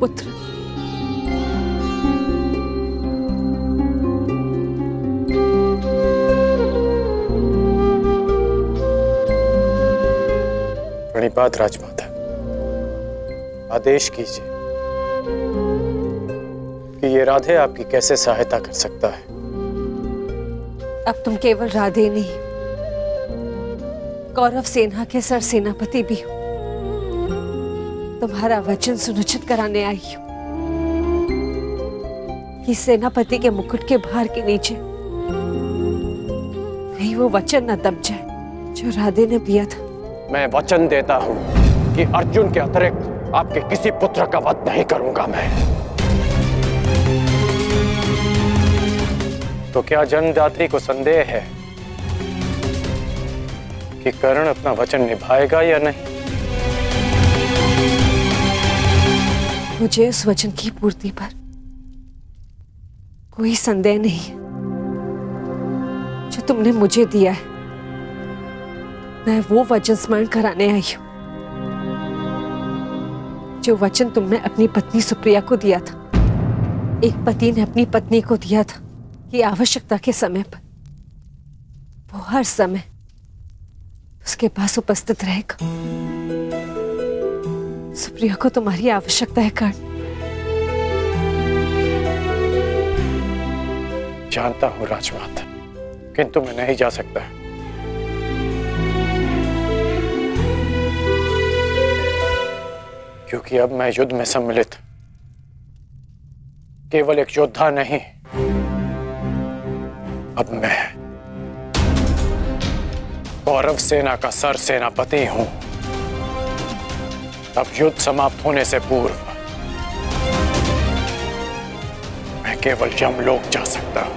पुत्र। प्रणिपात राजमाता, आदेश कीजिए कि ये राधे आपकी कैसे सहायता कर सकता है। अब तुम केवल राधे नहीं, कौरव सेना के सरसेनापति भी हो। तुम्हारा वचन सुनिश्चित कराने आई हूं कि सेनापति के मुकुट के भार के नीचे कहीं वो वचन न दब जाए जो राधे ने दिया था। मैं वचन देता हूं कि अर्जुन के अतिरिक्त आपके किसी पुत्र का वध नहीं करूंगा मैं। तो क्या जन्मदात्री को संदेह है कि कर्ण अपना वचन निभाएगा या नहीं? मुझे उस वचन की पूर्ति पर कोई संदेह नहीं है जो तुमने मुझे दिया है। मैं वो वचन स्मरण कराने आई हूं जो वचन तुमने अपनी पत्नी सुप्रिया को दिया था। एक पति ने अपनी पत्नी को दिया था कि आवश्यकता के समय पर वो हर समय उसके पास उपस्थित रहेगा। सुप्रिया को तुम्हारी आवश्यकता है कर्ण। जानता हूं राजमाता, किंतु मैं नहीं जा सकता। क्योंकि अब मैं युद्ध में सम्मिलित केवल एक योद्धा नहीं, अब मैं कौरव सेना का सरसेनापति हूं। अब युद्ध समाप्त होने से पूर्व मैं केवल यमलोक जा सकता हूं।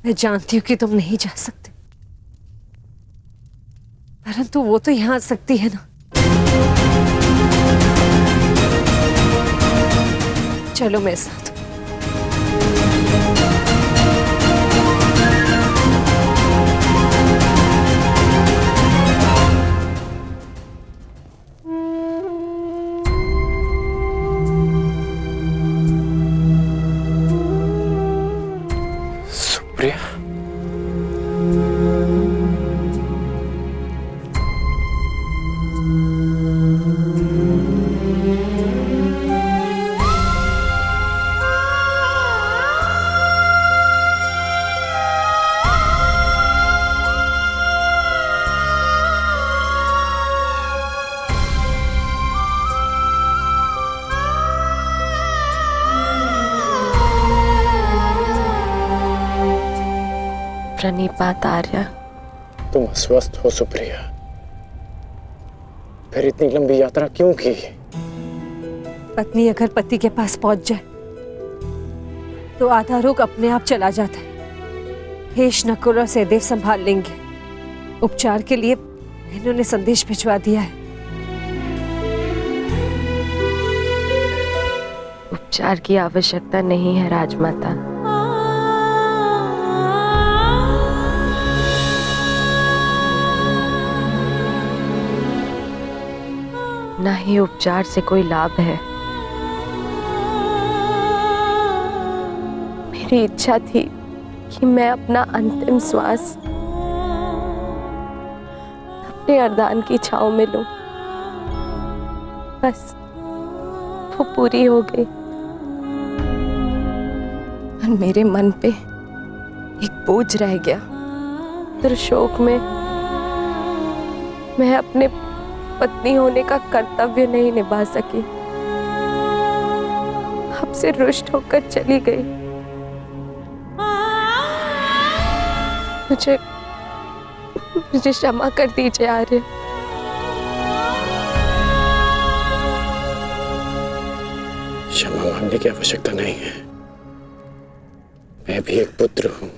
मैं जानती हूं कि तुम नहीं जा सकते, परंतु वो तो यहां आ सकती है ना। चलो मेरे साथ। सुप्रिया, प्रणिपात आर्या। तुम अस्वस्थ हो सुप्रिया, फिर इतनी लंबी यात्रा क्यों की? पत्नी अगर पति के पास पहुंच जाए तो आधा रोग अपने आप चला जाता है। हेश, नकुल और सहदेव संभाल लेंगे। उपचार के लिए इन्होंने संदेश भिजवा दिया है। उपचार की आवश्यकता नहीं है राजमाता। ना ही उपचार से कोई लाभ है। मेरी इच्छा थी कि मैं अपना अंतिम श्वास अपने अरदान की छांव में लूं। बस वो पूरी हो गई और मेरे मन पे एक बोझ रह गया। शोक में मैं अपने पत्नी होने का कर्तव्य नहीं निभा सकी, आपसे रुष्ट होकर चली गई। मुझे क्षमा कर दीजिए आर्य। क्षमा मांगने की आवश्यकता नहीं है। मैं भी एक पुत्र हूं।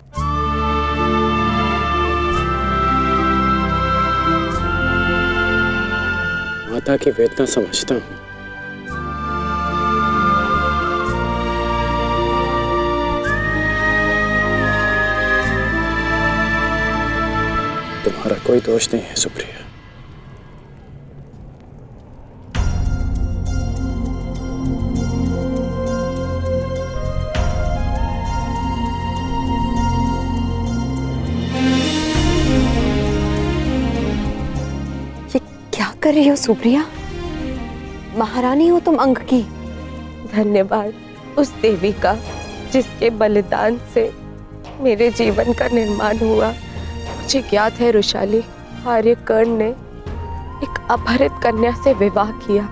माता की वेदना समझता हूं। तुम्हारा कोई दोष नहीं है सुप्रिया। कर रही हो सुप्रिया? महारानी हो तुम अंक की। धन्यवाद उस देवी का जिसके बलिदान से मेरे जीवन का निर्माण हुआ। मुझे ज्ञात है रुशाली, आर्यकर्ण ने एक अपहरित कन्या से विवाह किया।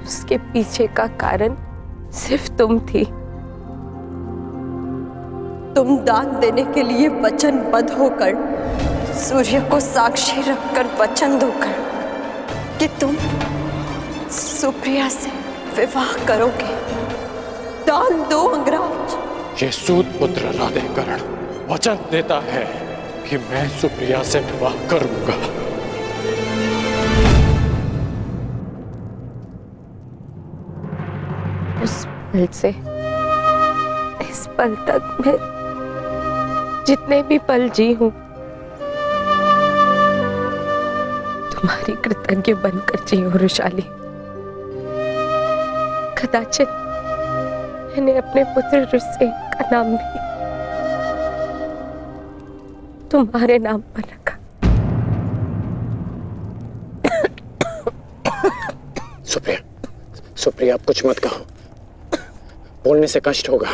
उसके पीछे का कारण सिर्फ तुम थी। तुम दान देने के लिए वचनबद्ध होकर, सूर्य को साक्षी रखकर वचन दोकर कि तुम सुप्रिया से विवाह करोगे। दान दो अंगराज। ये सूत पुत्र राधेकर्ण वचन देता है कि मैं सुप्रिया से विवाह करूंगा। उस पल से इस पल तक मैं जितने भी पल जी हूं तुम्हारी कृतज्ञ बनकर जी हूं रुशाली। कदाचित मैंने अपने पुत्र रुसेन का नाम भी तुम्हारे नाम पर रखा। सुप्रिया, सुप्रिया आप कुछ मत कहो, बोलने से कष्ट होगा।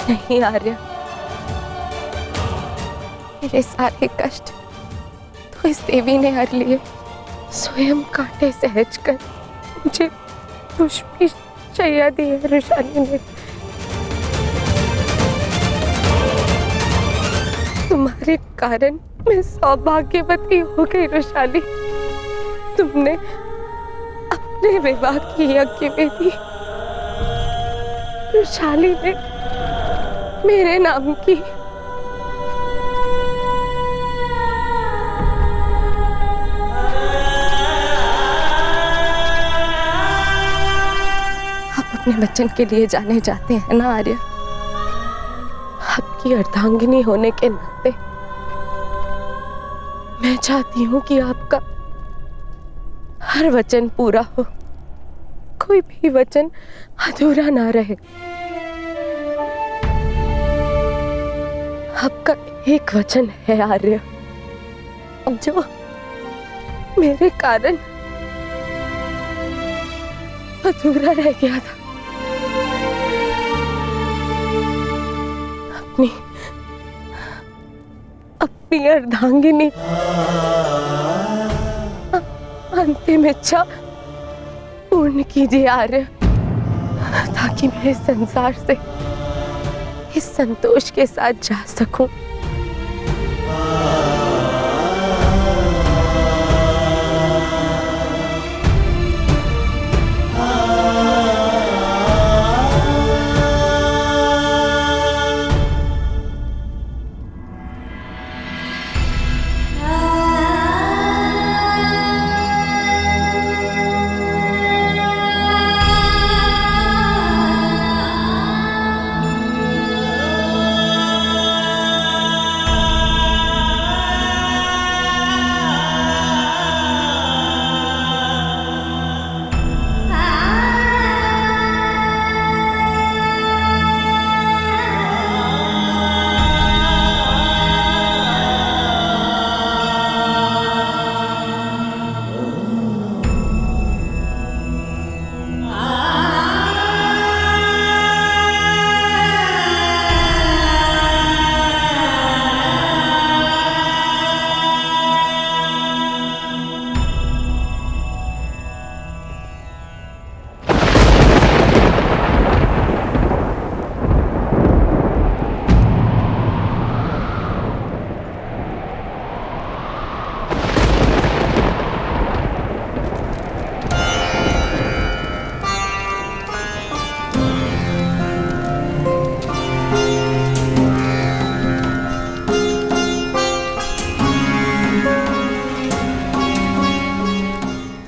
नहीं आर्य, मेरे सारे कष्ट तो इस देवी ने हर लिए। स्वयं कांटे सहज कर मुझे पुष्पी शैया दी है रुशाली ने। तुम्हारे कारण मैं सौभाग्यवती हो गई रुशाली। तुमने अपने विवाह की यज्ञ वेदी रुशाली ने मेरे नाम की। आप अपने बच्चन के लिए जाने जाते हैं ना आर्य? आपकी अर्धांगिनी होने के नाते मैं चाहती हूं कि आपका हर वचन पूरा हो, कोई भी वचन अधूरा ना रहे। आपका एक वचन है आर्य, जो मेरे कारण अधूरा रह गया था। अपनी अर्धांगिनी अंतिम इच्छा पूर्ण कीजिए आर्य, ताकि मैं इस संसार से इस संतोष के साथ जा सकूं।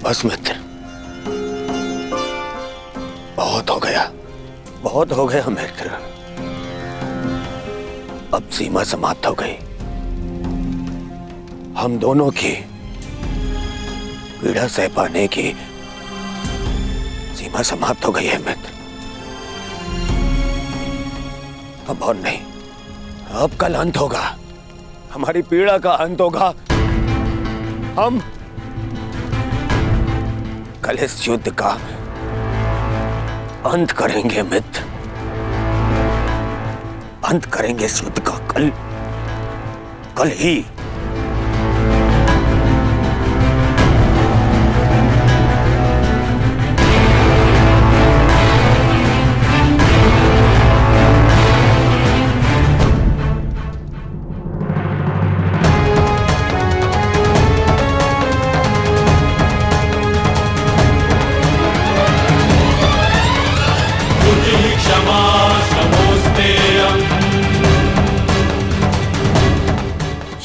बस मित्र, बहुत हो गया मित्र। अब सीमा समाप्त हो गई। हम दोनों की पीड़ा सह पाने की सीमा समाप्त हो गई है मित्र। अब और नहीं, अब कल अंत होगा। हमारी पीड़ा का अंत होगा। हम कल इस युद्ध का अंत करेंगे मित्र, अंत करेंगे इस युद्ध का कल ही।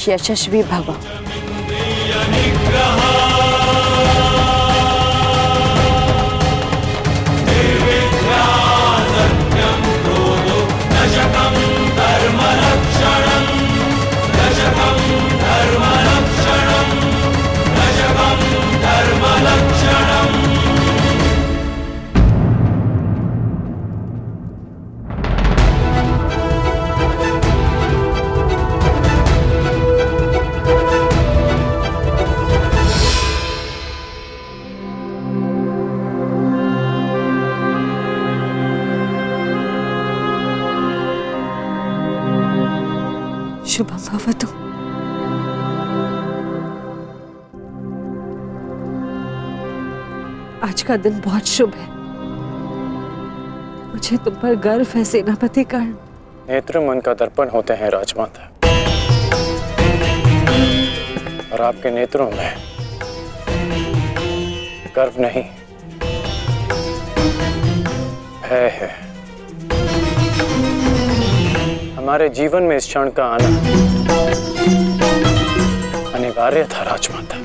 यशस्वी भव। शुभम भवतु। आज का दिन बहुत शुभ है। मुझे तुम पर गर्व है सेनापति कर्ण। नेत्र मन का दर्पण होते हैं राजमाता, और आपके नेत्रों में गर्व नहीं, भय है। हमारे जीवन में इस क्षण का आना अनिवार्य था राजमाता।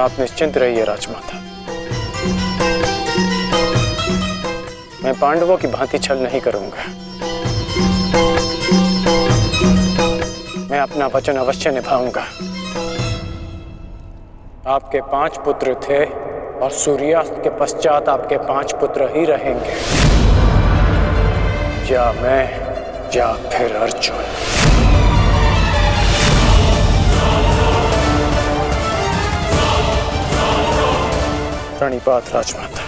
आप निश्चिंत रहिए राजमाता, मैं पांडवों की भांति छल नहीं करूंगा। मैं अपना वचन अवश्य निभाऊंगा। आपके 5 पुत्र थे और सूर्यास्त के पश्चात आपके 5 पुत्र ही रहेंगे, या मैं या फिर अर्जुन। प्रणिपात राजमाता।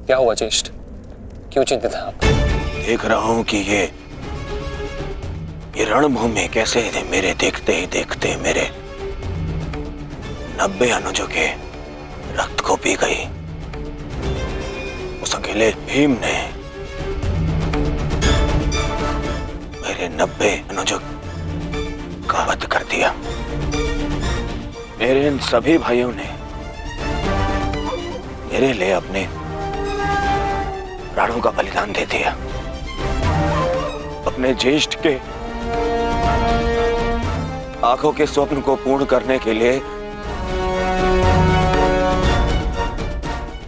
क्या हुआ ज्येष्ठ, क्यों चिंतित हैं आप? देख रहा हूं कि ये रणभूमि कैसे मेरे देखते ही देखते मेरे 90 अनुजों के रक्त को पी गई। उस अकेले भीम ने मेरे 90 अनुजों का वध कर दिया। मेरे इन सभी भाइयों ने मेरे लिए अपने प्राणों का बलिदान दे दिया। अपने ज्येष्ठ के आंखों के स्वप्न को पूर्ण करने के लिए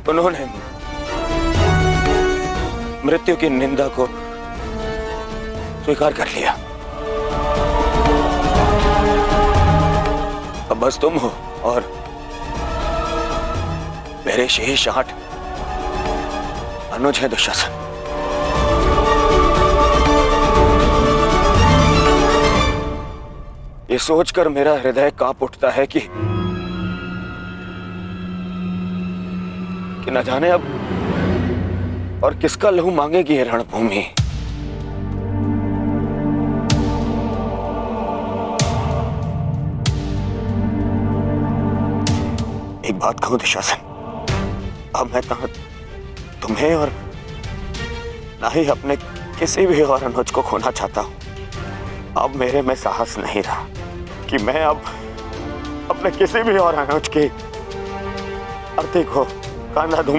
उन्होंने मृत्यु की निंदा को स्वीकार कर लिया। अब बस तुम हो और मेरे शेष 8 अनुज है दुशासन। ये सोचकर मेरा हृदय कांप उठता है कि न जाने अब और किसका लहू मांगेगी ये रणभूमि। एक बात कहूं दुशासन, अब मैं तुम्हें और ना ही अपने किसी भी और अनुज को खोना चाहता हूं। अब मेरे में साहस नहीं रहा कि मैं अब अपने किसी भी और अनुज की अर्थी को कांधा दूं।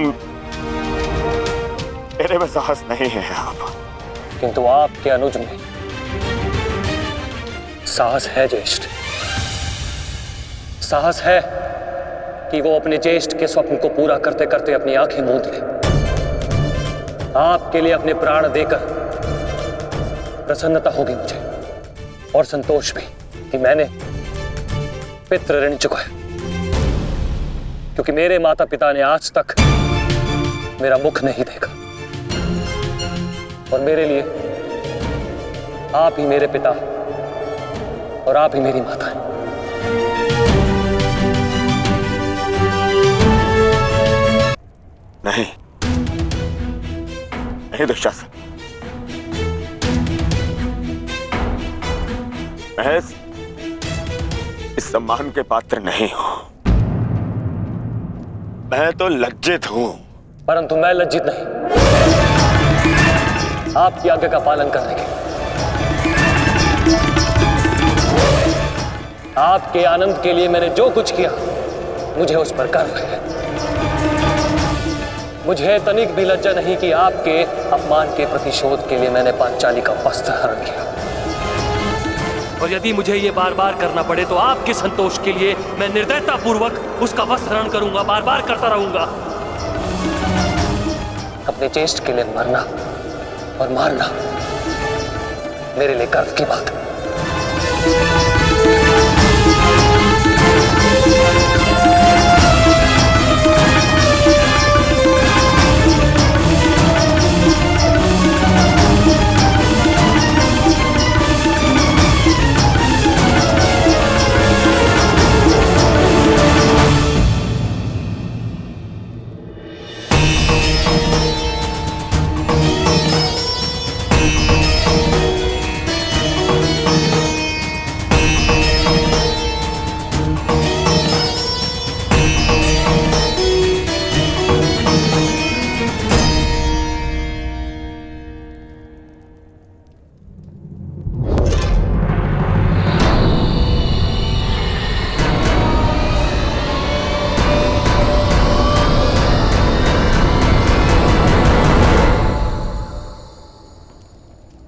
मेरे में साहस नहीं है अब। किंतु आपके अनुज में साहस है ज्येष्ठ। साहस है कि वो अपने ज्येष्ठ के स्वप्न को पूरा करते करते अपनी आंखें मूंद ले। आपके लिए अपने प्राण देकर प्रसन्नता होगी मुझे, और संतोष भी कि मैंने पितृ ऋण चुकाया, क्योंकि मेरे माता पिता ने आज तक मेरा मुख नहीं देखा, और मेरे लिए आप ही मेरे पिता और आप ही मेरी माता हैं। नहीं नहीं दुशासन, मैं इस सम्मान के पात्र नहीं हूं। मैं तो लज्जित हूं। परंतु मैं लज्जित नहीं, आपकी आज्ञा का पालन करने के, आपके आनंद के लिए मैंने जो कुछ किया मुझे उस पर गर्व है। मुझे तनिक भी लज्जा नहीं कि आपके अपमान के प्रतिशोध के लिए मैंने पांचाली का वस्त्र हरण किया, और यदि मुझे ये बार बार करना पड़े तो आपके संतोष के लिए मैं निर्दयता पूर्वक उसका वस्त्र हरण करूंगा, बार बार करता रहूंगा। अपने ज्येष्ठ के लिए मरना और मारना मेरे लिए गर्व की बात है।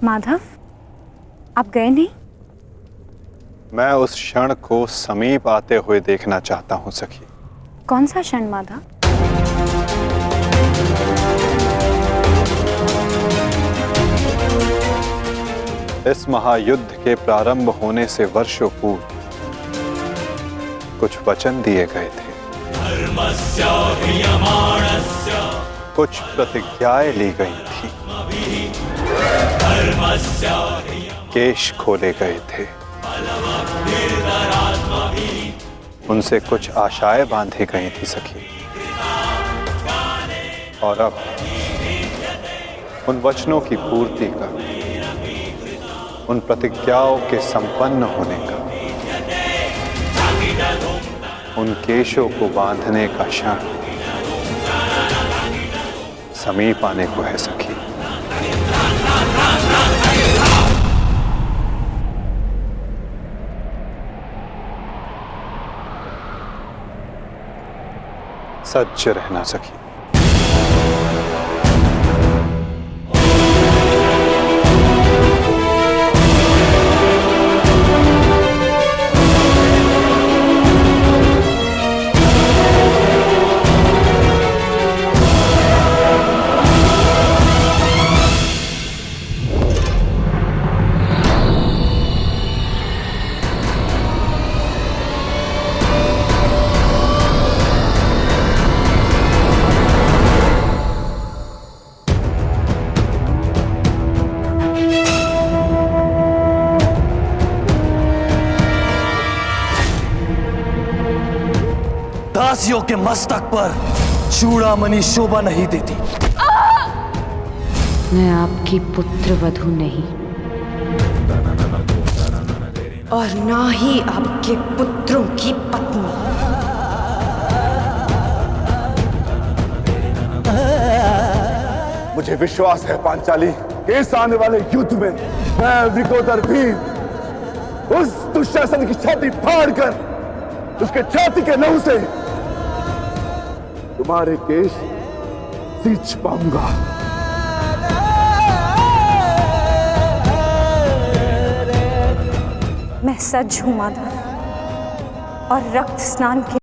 माधव, आप गए नहीं? मैं उस क्षण को समीप आते हुए देखना चाहता हूं सखी। कौन सा क्षण माधव? इस महायुद्ध के प्रारंभ होने से वर्षों पूर्व कुछ वचन दिए गए थे, कुछ प्रतिज्ञाएं ली गई थी, केश खोले गए थे, उनसे कुछ आशाएं बांधी गई थी सखी। और अब उन वचनों की पूर्ति का, उन प्रतिज्ञाओं के संपन्न होने का, उन केशों को बांधने का क्षण समीप आने को है सखी। सज्ज रहना सखी। दासियों के मस्तक पर चूड़ामणि शोभा नहीं देती। मैं आपकी पुत्र वधू नहीं, और ना ही आपके पुत्रों की पत्नी। मुझे विश्वास है पांचाली कि इस आने वाले युद्ध में मैं विकोदर भीम उस दुशासन की छाती फाड़कर उसके छाती के लहू से तुम्हारे केश सींच पाऊंगा। मैं सज्ज हूं माधव, और रक्त स्नान के